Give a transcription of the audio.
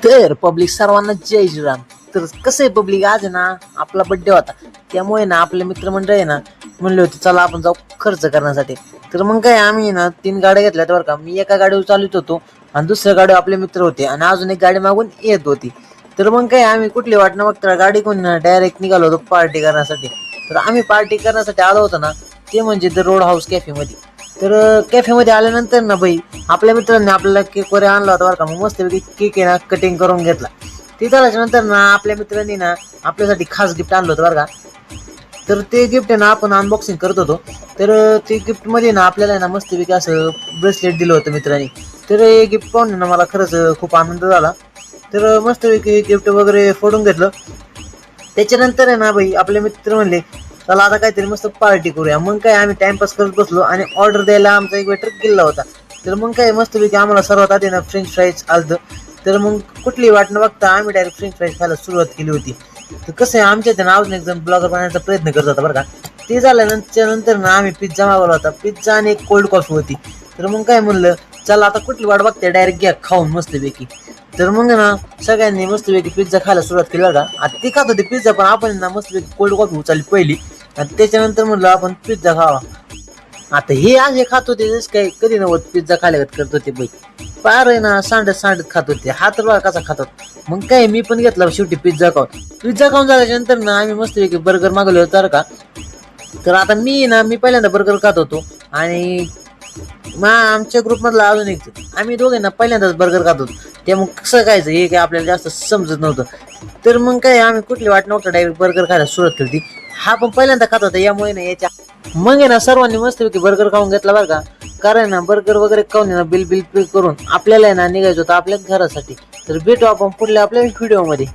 तर पब्लिक सर्वांना जय श्रीराम. तर कसं आहे पब्लिक, आज आहे ना आपला बड्डे होता, त्यामुळे ना आपले मित्रमंडळ आहे ना म्हणले होते चला आपण जाऊ खर्च करण्यासाठी. तर मग काय आम्ही ना 3 गाड्या घेतल्यात बरं का. मी एका गाडीवर चालत होतो आणि दुसऱ्या गाडीवर आपले मित्र होते आणि अजून एक गाडी मागून येत होती. तर मग काय आम्ही कुठली वाट न बघता गाडी कोण डायरेक्ट निघालो होतो पार्टी करण्यासाठी. तर आम्ही पार्टी करण्यासाठी आलो होतो ना, ते म्हणजे द रोड हाऊस कॅफेमध्ये. तर कॅफेमध्ये आल्यानंतर ना बाई आपल्या मित्रांनी आपल्याला केक वगैरे आणला होता बरं का. मग मस्तपैकी केक आहे ना कटिंग करून घेतला. ते झाल्याच्यानंतर ना आपल्या मित्रांनी ना आपल्यासाठी खास गिफ्ट आणलं होतं बरं का. तर ते गिफ्ट आहे ना आपण अनबॉक्सिंग करत होतो. तर ते गिफ्टमध्ये ना आपल्याला ना मस्तपैकी असं ब्रेसलेट दिलं होतं मित्रांनी. तर हे गिफ्ट पाहून ना मला खरंच खूप आनंद झाला. तर मस्तपैकी गिफ्ट वगैरे फोडून घेतलं. त्याच्यानंतर आहे ना बाई आपले मित्र म्हणले चला आता काहीतरी मस्त पार्टी करूया. मग काय आम्ही टाइमपास करत बसलो आणि ऑर्डर द्यायला आमचा एक वेटर गेला होता. तर मग काय मस्तपैकी आम्हाला सर्वात आधी ना फ्रेंच फ्राईज आलं. तर मग कुठली वाट न बघता आम्ही डायरेक्ट फ्रेंच फ्राईज खायला सुरुवात केली होती. तर कसं आहे आमच्या इथे अजून एक जण ब्लॉगर बनण्याचा प्रयत्न करत होता बरं का. ते झाल्यानंतर ना आम्ही पिझ्झा मागवला होता. पिझ्झा आणि एक कोल्ड कॉफी होती. तर मग काय म्हणलं चला आता कुठली वाट बघते, डायरेक्ट घ्या खाऊन मस्तपैकी. तर मग ना सगळ्यांनी मस्तपैकी पिझ्झा खायला सुरुवात केली बरं का. आता ती खात होती पिझ्झा, पण आपण ना मस्तपैकी कोल्ड कॉफी उचलली पहिली आणि त्याच्यानंतर म्हणलं आपण पिझ्झा खावा. आता हे आज हे खात होते जसं काही कधी नव्हतं पिझ्झा खाल्यागत करत होते बाई. पार आहे ना सांडत सांडत खात होते. हात बघा कसा खातात. मग काय मी पण घेतला शेवटी पिझ्झा खाऊन. पिझ्झा खाऊन झाल्याच्यानंतर ना आम्ही मस्तपैकी बर्गर मागवले होते बरं का. तर आता मी पहिल्यांदा बर्गर खात होतो आणि मग आमच्या ग्रुपमधला अजून एक आम्ही दोघे ना पहिल्यांदाच बर्गर खात होतो. ते मग कसं खायचं हे काय आपल्याला जास्त समजत नव्हतं. तर मग काय आम्ही कुठली वाट नव्हतं डायरेक्ट बर्गर खायला सुरुवात केली. हा पण पहिल्यांदा खात होता यामुळे ना याच्या मग आहे ना सर्वांनी मस्तपैकी बर्गर खाऊन घेतला बरं का. कारण ना बर्गर वगैरे खाऊन ना बिल पे करून आपल्याला आहे ना निघायचं होतं आपल्या घरासाठी. तर भेटू आपण पुढल्या आपल्या व्हिडिओमध्ये.